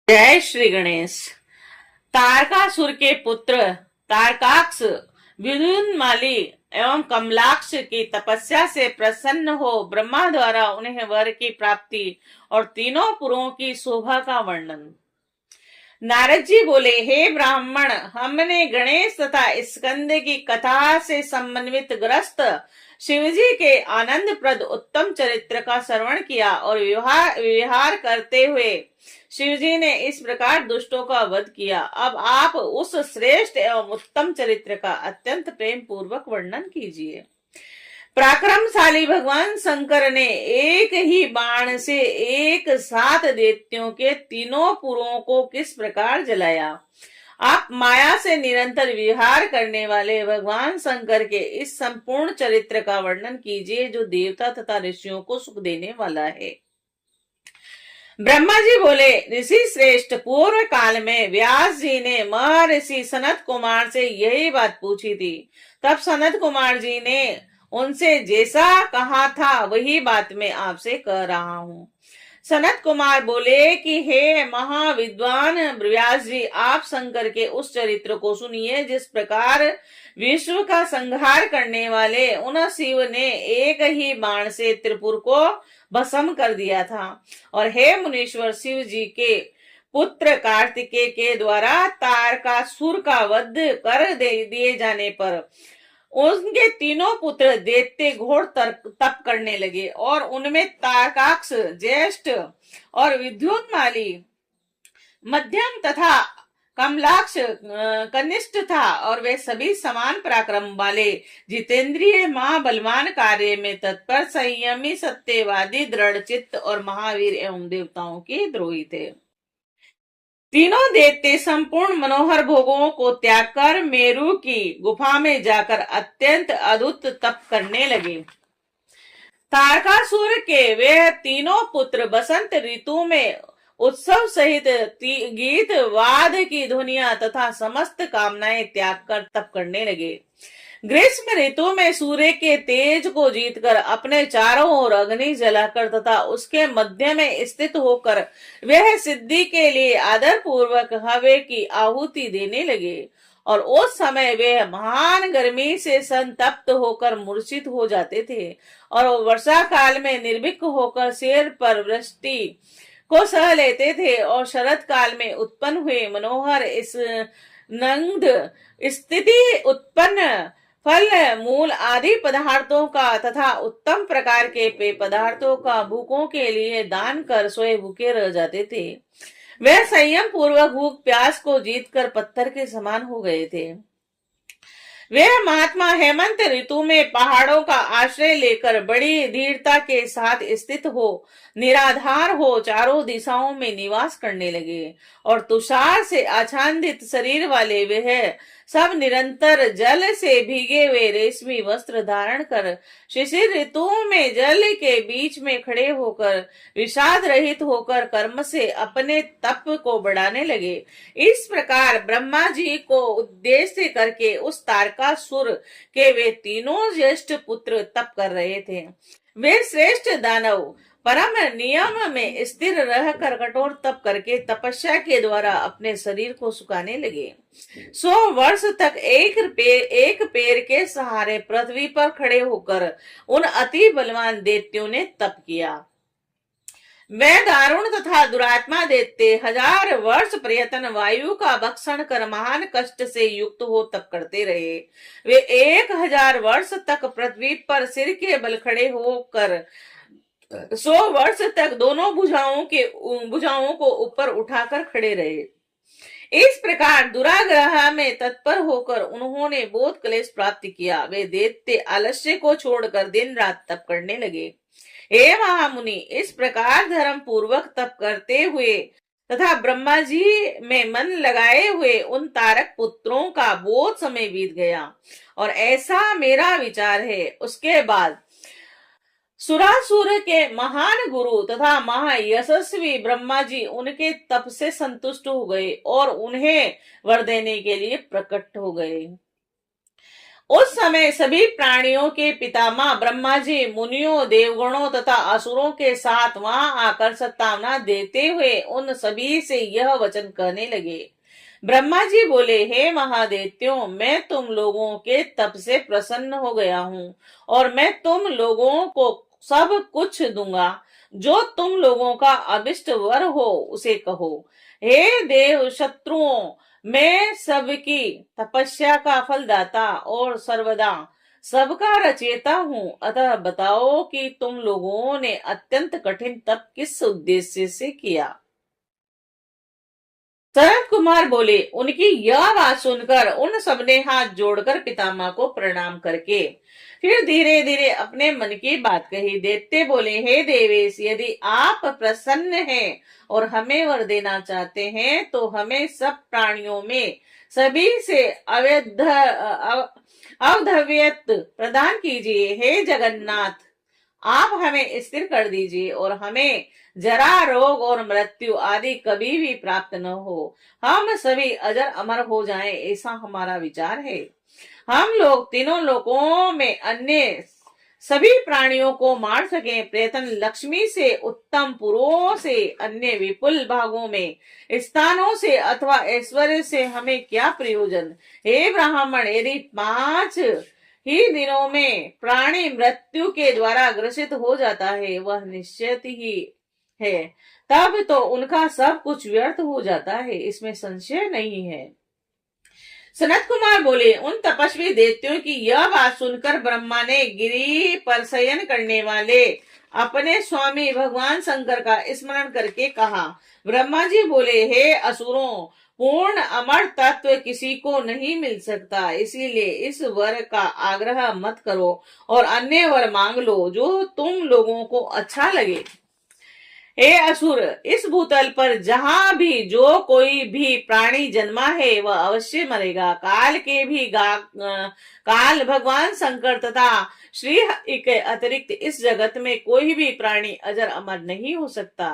जय श्री गणेश। तारकासुर के पुत्र तारकाक्ष विद्युन्माली एवं कमलाक्ष की तपस्या से प्रसन्न हो ब्रह्मा द्वारा उन्हें वर की प्राप्ति और तीनों पुरों की शोभा का वर्णन। नारद जी बोले, हे ब्राह्मण, हमने गणेश तथा स्कंद की कथा से समन्वित ग्रस्त शिवजी के आनंद प्रद उत्तम चरित्र का श्रवण किया और विहार करते हुए शिवजी ने इस प्रकार दुष्टों का वध किया। अब आप उस श्रेष्ठ एवं उत्तम चरित्र का अत्यंत प्रेम पूर्वक वर्णन कीजिए। पराक्रमशाली भगवान शंकर ने एक ही बाण से एक साथ दैत्यों के तीनों पुरों को किस प्रकार जलाया। आप माया से निरंतर विहार करने वाले भगवान शंकर के इस संपूर्ण चरित्र का वर्णन कीजिए जो देवता तथा ऋषियों को सुख देने वाला है। ब्रह्मा जी बोले, ऋषि श्रेष्ठ, पूर्व काल में व्यास जी ने महर्षि सनत कुमार से यही बात पूछी थी। तब सनत कुमार जी ने उनसे जैसा कहा था वही बात मैं आपसे कह रहा हूँ। सनत कुमार बोले कि हे महाविद्वान व्यास जी, आप शंकर के उस चरित्र को सुनिए जिस प्रकार विश्व का संहार करने वाले उन शिव ने एक ही बाण से त्रिपुर को भस्म कर दिया था। और हे मुनीश्वर, शिव जी के पुत्र कार्तिकेय के द्वारा तारकासुर का वध कर दिए जाने पर उनके तीनों पुत्र दैत्य घोर तप करने लगे और उनमें तारकाक्ष ज्येष्ठ और विद्युन्माली मध्यम तथा कमलाक्ष कनिष्ठ था और वे सभी समान पराक्रम वाले, जितेंद्रिय, महाबलवान, कार्य में तत्पर, संयमी, सत्यवादी, दृढ़ चित्त और महावीर एवं देवताओं के द्रोही थे। तीनों दैत्य संपूर्ण मनोहर भोगों को त्याग कर मेरु की गुफा में जाकर अत्यंत अद्भुत तप करने लगे। तारकासुर के वे तीनों पुत्र बसंत ऋतु में उत्सव सहित गीत वाद की ध्वनियां तथा समस्त कामनाएं त्याग कर तप करने लगे। ग्रीष्म ऋतु में सूर्य के तेज को जीतकर अपने चारों ओर अग्नि जलाकर तथा उसके मध्य में स्थित होकर वह सिद्धि के लिए आदर पूर्वक हवे की आहुति देने लगे और उस समय वे महान गर्मी से संतप्त होकर मूर्छित हो जाते थे और वर्षा काल में निर्भीक होकर सिर पर वृष्टि को सह लेते थे और शरद काल में उत्पन्न हुए मनोहर इस नंद स्थिति उत्पन्न फल, मूल आदि पदार्थों का तथा उत्तम प्रकार के पेय पदार्थों का भूखों के लिए दान कर स्वयं भूखे रह जाते थे। वे संयम पूर्वक भूख प्यास को जीतकर पत्थर के समान हो गए थे। वे महात्मा हेमंत ऋतु में पहाड़ों का आश्रय लेकर बड़ी धीरता के साथ स्थित हो निराधार हो चारों दिशाओं में निवास करने लगे और तुषार से आच्छादित शरीर वाले वह सब निरंतर जल से भीगे हुए रेशमी वस्त्र धारण कर शिशिर ऋतु में जल के बीच में खड़े होकर विषाद रहित होकर कर्म से अपने तप को बढ़ाने लगे। इस प्रकार ब्रह्मा जी को उद्देश्य करके उस तारकासुर के वे तीनों ज्येष्ठ पुत्र तप कर रहे थे। वे श्रेष्ठ दानव परम नियम में स्थिर रहकर कठोर तप करके तपस्या के द्वारा अपने शरीर को सुखाने लगे। 100 वर्ष तक एक पैर के सहारे पृथ्वी पर खड़े होकर उन अति बलवान दैत्यों ने तप किया। वे दारुण तथा दुरात्मा दैत्य 1000 वर्ष प्रयत्न वायु का भक्षण कर महान कष्ट से युक्त हो तप करते रहे। वे 1000 वर्ष तक पृथ्वी पर सिर के बल खड़े होकर 100 वर्ष तक दोनों भुजाओं को ऊपर उठाकर खड़े रहे। इस प्रकार दुराग्रह में तत्पर होकर उन्होंने बोध क्लेश प्राप्त किया। वे दैत्य आलस्य को छोड़कर दिन रात तप करने लगे। हे महामुनि, इस प्रकार धर्म पूर्वक तप करते हुए तथा ब्रह्मा जी में मन लगाए हुए उन तारक पुत्रों का बहुत समय बीत गया और ऐसा मेरा विचार है। उसके बाद सुरासुर के महान गुरु तथा महायशस्वी ब्रह्मा जी उनके तप से संतुष्ट हो गए और उन्हें वर देने के लिए प्रकट हो गए। उस समय सभी प्राणियों के पितामह ब्रह्मा जी मुनियों देवगणों तथा असुरों के साथ वहां आकर सत्तावना देते हुए उन सभी से यह वचन कहने लगे। ब्रह्मा जी बोले, हे महादेत्यों, मैं तुम लोगों के तप से प्रसन्न हो गया हूँ और मैं तुम लोगों को सब कुछ दूंगा। जो तुम लोगों का अभिष्ट वर हो उसे कहो। हे देव शत्रुओं, मैं सबकी तपस्या का फल दाता और सर्वदा सबका रचयिता हूँ। अतः बताओ कि तुम लोगों ने अत्यंत कठिन तप किस उद्देश्य से किया। सनत कुमार बोले, उनकी यह बात सुनकर उन सबने हाथ जोड़कर पितामह को प्रणाम करके फिर धीरे धीरे अपने मन की बात कही। दैत्य बोले, हे देवेश, यदि आप प्रसन्न हैं और हमें वर देना चाहते हैं तो हमें सब प्राणियों में सभी से अवधव्यत प्रदान कीजिए। हे जगन्नाथ, आप हमें स्थिर कर दीजिए और हमें जरा रोग और मृत्यु आदि कभी भी प्राप्त न हो। हम सभी अजर अमर हो जाएं, ऐसा हमारा विचार है। हम लोग तीनों लोकों में अन्य सभी प्राणियों को मार सकें। प्रयत्न लक्ष्मी से, उत्तम पुरों से, अन्य विपुल भागों में स्थानों से अथवा ऐश्वर्य से हमें क्या प्रयोजन। हे ब्राह्मण, यदि 5 ही दिनों में प्राणी मृत्यु के द्वारा ग्रसित हो जाता है, वह निश्चित ही है, तब तो उनका सब कुछ व्यर्थ हो जाता है, इसमें संशय नहीं है। सनत कुमार बोले, उन तपस्वी दैत्यों की यह बात सुनकर ब्रह्मा ने गिरी पर शयन करने वाले अपने स्वामी भगवान शंकर का स्मरण करके कहा। ब्रह्मा जी बोले, हे असुरों, पूर्ण अमर तत्व किसी को नहीं मिल सकता, इसीलिए इस वर का आग्रह मत करो और अन्य वर मांग लो जो तुम लोगों को अच्छा लगे। हे असुर, इस भूतल पर जहां भी जो कोई भी प्राणी जन्मा है वह अवश्य मरेगा। काल भगवान शंकर तथा श्री हरि के अतिरिक्त इस जगत में कोई भी प्राणी अजर अमर नहीं हो सकता,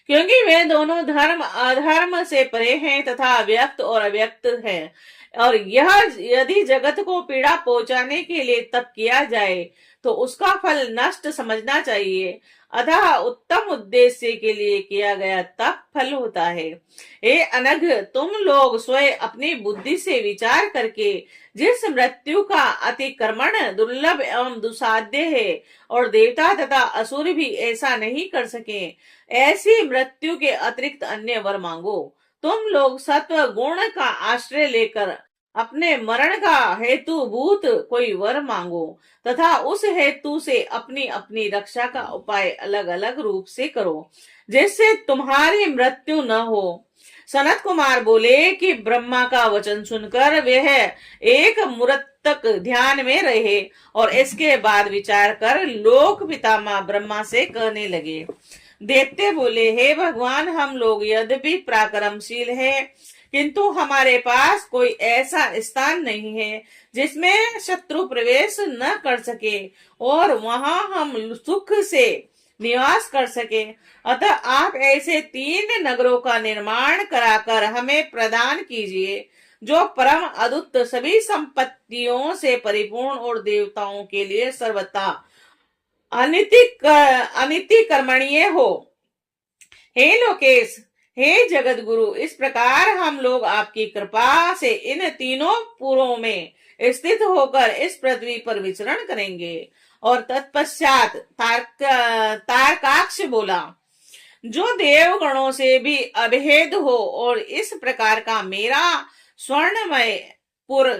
क्योंकि वे दोनों धर्म अधर्म से परे हैं तथा व्यक्त और अव्यक्त हैं। और यह यदि जगत को पीड़ा पहुंचाने के लिए तप किया जाए तो उसका फल नष्ट समझना चाहिए। अतः उत्तम उद्देश्य के लिए किया गया तप फल होता है। हे अनघ, तुम लोग स्वयं अपनी बुद्धि से विचार करके जिस मृत्यु का अतिक्रमण दुर्लभ एवं दुसाध्य है और देवता तथा असुर भी ऐसा नहीं कर सके, ऐसी मृत्यु के अतिरिक्त अन्य वर मांगो। तुम लोग सत्व गुण का आश्रय लेकर अपने मरण का हेतु भूत कोई वर मांगो तथा उस हेतु से अपनी अपनी रक्षा का उपाय अलग अलग रूप से करो, जिससे तुम्हारी मृत्यु न हो। सनत कुमार बोले कि ब्रह्मा का वचन सुनकर वह एक मुहूर्त तक ध्यान में रहे और इसके बाद विचार कर लोक पितामह ब्रह्मा से कहने लगे। दैत्य बोले, हे भगवान, हम लोग यद्यपि पराक्रमशील है किंतु हमारे पास कोई ऐसा स्थान नहीं है जिसमें शत्रु प्रवेश न कर सके और वहां हम सुख से निवास कर सके। अतः आप ऐसे 3 नगरों का निर्माण कराकर हमें प्रदान कीजिए, जो परम अद्भुत सभी संपत्तियों से परिपूर्ण और देवताओं के लिए सर्वथा अनिति कर्मणीय हो। हे लोकेश, हे जगत गुरु, इस प्रकार हम लोग आपकी कृपा से इन तीनों पुरों में स्थित होकर इस पृथ्वी पर विचरण करेंगे। और तत्पश्चात तारकाक्ष बोला, जो देवगणों से भी अभेद हो और इस प्रकार का मेरा स्वर्णमय पुर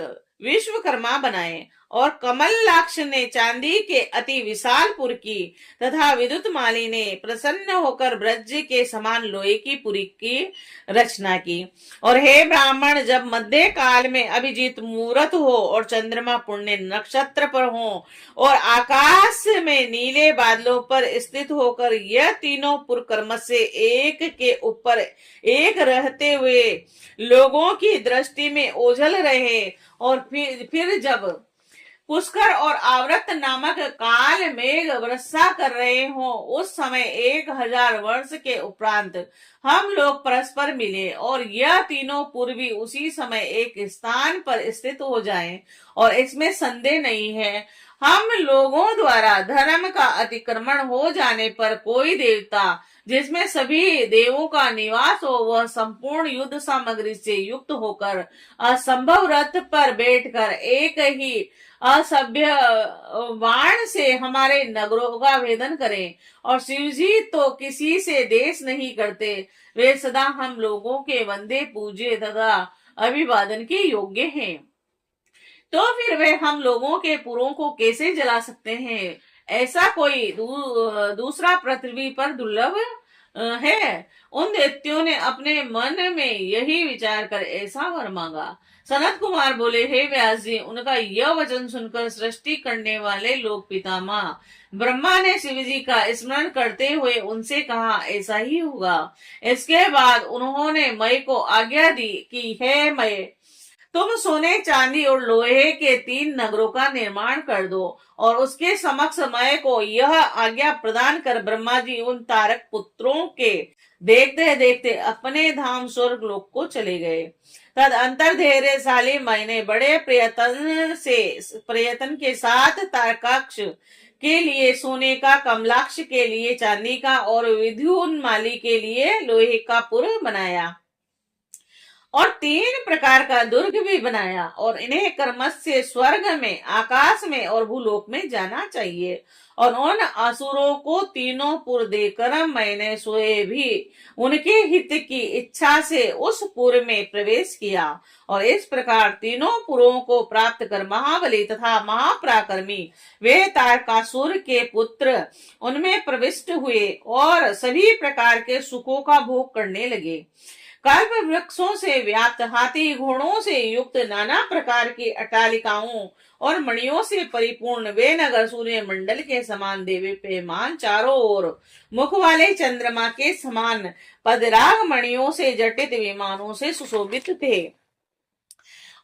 विश्वकर्मा बनाए। और कमलाक्ष ने चांदी के अति विशाल पुर की तथा विद्युत माली ने प्रसन्न होकर ब्रज के समान लोहे की पुरी की रचना की। और हे ब्राह्मण, जब मध्य काल में अभिजीत मुहूर्त हो और चंद्रमा पुण्य नक्षत्र पर हो और आकाश में नीले बादलों पर स्थित होकर यह तीनों पुर कर्म से एक के ऊपर एक रहते हुए लोगों की दृष्टि में ओझल रहे, और फिर जब पुष्कर और आवृत नामक काल मेघ वर्षा कर रहे हो, उस समय 1000 वर्ष के उपरांत हम लोग परस्पर मिले और यह तीनों पूर्वी उसी समय एक स्थान पर स्थित हो जाएं, और इसमें संदेह नहीं है। हम लोगों द्वारा धर्म का अतिक्रमण हो जाने पर कोई देवता जिसमें सभी देवों का निवास हो, वह संपूर्ण युद्ध सामग्री से युक्त होकर असंभव रथ पर बैठकर एक ही असभ्य बाण से हमारे नगरों का भेदन करें। और शिव जी तो किसी से देश नहीं करते, वे सदा हम लोगों के वंदे पूजे तथा अभिवादन के योग्य हैं। तो फिर वे हम लोगों के पुरों को कैसे जला सकते हैं? ऐसा कोई दूसरा पृथ्वी पर दुर्लभ है। उन दैत्यों ने अपने मन में यही विचार कर ऐसा वर मांगा। सनत कुमार बोले, हे व्यास जी, उनका यह वचन सुनकर सृष्टि करने वाले लोक पितामह ब्रह्मा ने शिव जी का स्मरण करते हुए उनसे कहा, ऐसा ही होगा। इसके बाद उन्होंने मय को आज्ञा दी कि हे मय, तुम सोने चांदी और लोहे के 3 नगरों का निर्माण कर दो। और उसके समक्ष मय को यह आज्ञा प्रदान कर ब्रह्मा जी उन तारक पुत्रों के देखते देखते अपने धाम स्वर्ग लोक को चले गए। तद अंतर धैर्यशाली मय ने बड़े प्रयत्न के साथ तारकाक्ष के लिए सोने का, कमलाक्ष के लिए चांदी का और विद्युन्माली के लिए लोहे का पुर बनाया और 3 प्रकार का दुर्ग भी बनाया। और इन्हें कर्मश से स्वर्ग में, आकाश में और भूलोक में जाना चाहिए। और उन असुरों को तीनों पुर देकर मैंने सोए भी उनके हित की इच्छा से उस पुर में प्रवेश किया। और इस प्रकार तीनों पुरों को प्राप्त कर महाबली तथा महापराक्रमी वे तारकासुर के पुत्र उनमें प्रविष्ट हुए और सभी प्रकार के सुखों का भोग करने लगे। कल्प वृक्षों से व्याप्त, हाथी घोड़ों से युक्त, नाना प्रकार की अटालिकाओं और मणियों से परिपूर्ण वे नगर सूर्य मंडल के समान देवीप्यमान, चारों ओर मुख वाले चंद्रमा के समान पदराग मणियों से जटित विमानों से सुशोभित थे।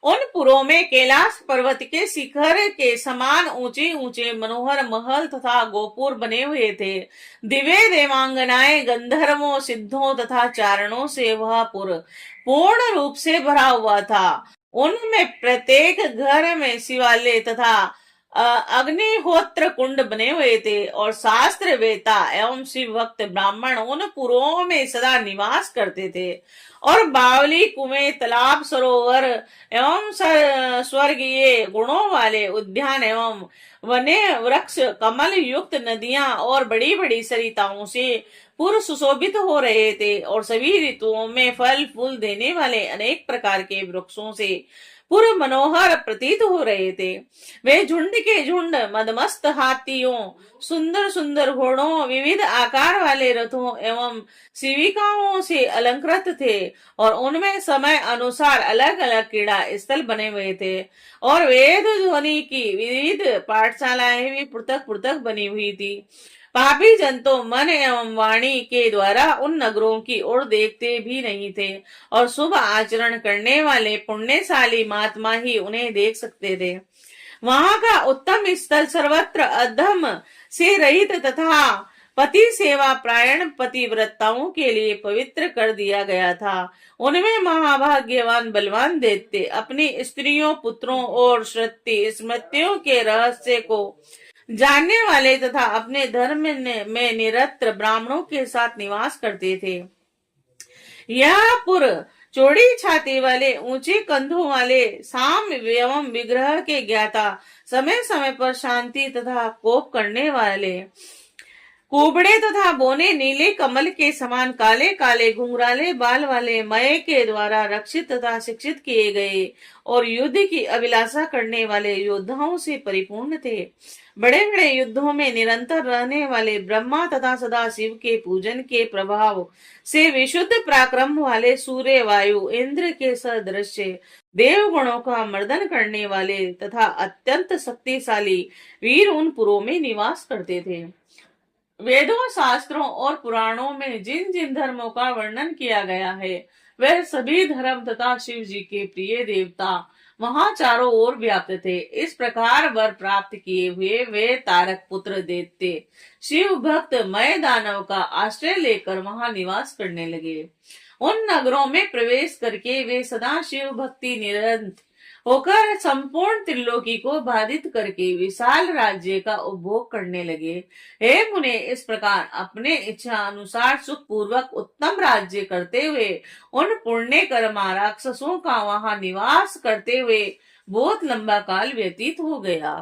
उन पुरों में कैलाश पर्वत के शिखर के समान ऊंचे ऊंचे मनोहर महल तथा गोपुर बने हुए थे। दिव्य देवांगनाएं, गंधर्वों, सिद्धों तथा चारणों से वह पुर पूर्ण रूप से भरा हुआ था। उनमें प्रत्येक घर में शिवालय तथा अग्निहोत्र कुंड बने हुए थे और शास्त्र वेता एवं शिव भक्त ब्राह्मण उन पुरों में सदा निवास करते थे। और बावली, कुएं, तालाब, सरोवर एवं स्वर्गीय गुणों वाले उद्यान एवं वने वृक्ष, कमल युक्त नदियां और बड़ी बड़ी सरिताओं से पूर्व सुशोभित हो रहे थे। और सभी ऋतुओं में फल फूल देने वाले अनेक प्रकार के वृक्षों से पूर्व मनोहर प्रतीत हो रहे थे। वे झुंड के झुंड मदमस्त हाथियों, सुंदर सुंदर घोड़ों, विविध आकार वाले रथों एवं शिविकाओं से अलंकृत थे। और उनमें समय अनुसार अलग अलग क्रीड़ा स्थल बने हुए थे और वेद ध्वनि की विविध पाठशालाएं भी पृथक पृथक बनी हुई थी। पापी जन तो मन एवं वाणी के द्वारा उन नगरों की ओर देखते भी नहीं थे और शुभ आचरण करने वाले पुण्यशाली महात्मा ही उन्हें देख सकते थे। वहां का उत्तम स्थल सर्वत्र अधम से रहित तथा पति सेवा प्रायण पतिव्रताओं के लिए पवित्र कर दिया गया था। उनमें महाभाग्यवान बलवान दैत्य अपनी स्त्रियों, पुत्रों और श्रुति स्मृतियों के रहस्य को जानने वाले तथा अपने धर्म में निरत ब्राह्मणों के साथ निवास करते थे। यह पुर चौड़ी छाती वाले, ऊंचे कंधों वाले, साम एवं विग्रह के ज्ञाता, समय समय पर शांति तथा कोप करने वाले, कुबड़े तथा बोने नीले कमल के समान काले काले घुंघराले बाल वाले, मय के द्वारा रक्षित तथा शिक्षित किए गए और युद्ध की अभिलाषा करने वाले योद्धाओं से परिपूर्ण थे। बड़े बड़े युद्धों में निरंतर रहने वाले ब्रह्मा तथा सदा शिव के पूजन के प्रभाव से विशुद्ध पराक्रम वाले सूर्य, वायु, इंद्र के सदृश देव गुणों का मर्दन करने वाले तथा अत्यंत शक्तिशाली वीर उन पुरों में निवास करते थे। वेदों, शास्त्रों और पुराणों में जिन जिन धर्मों का वर्णन किया गया है, वह सभी धर्म तथा शिव जी के प्रिय देवता वहां चारों ओर व्याप्त थे। इस प्रकार वर प्राप्त किए हुए वे तारक पुत्र दैत्य शिव भक्त मय दानव का आश्रय लेकर वहां निवास करने लगे। उन नगरों में प्रवेश करके वे सदा शिव भक्ति निरंत होकर संपूर्ण त्रिलोकी को बाधित करके विशाल राज्य का उपभोग करने लगे। हे मुने, इस प्रकार अपने इच्छा अनुसार सुख पूर्वक उत्तम राज्य करते हुए उन पुण्य कर्मा राक्षसों का वहां निवास करते हुए बहुत लंबा काल व्यतीत हो गया।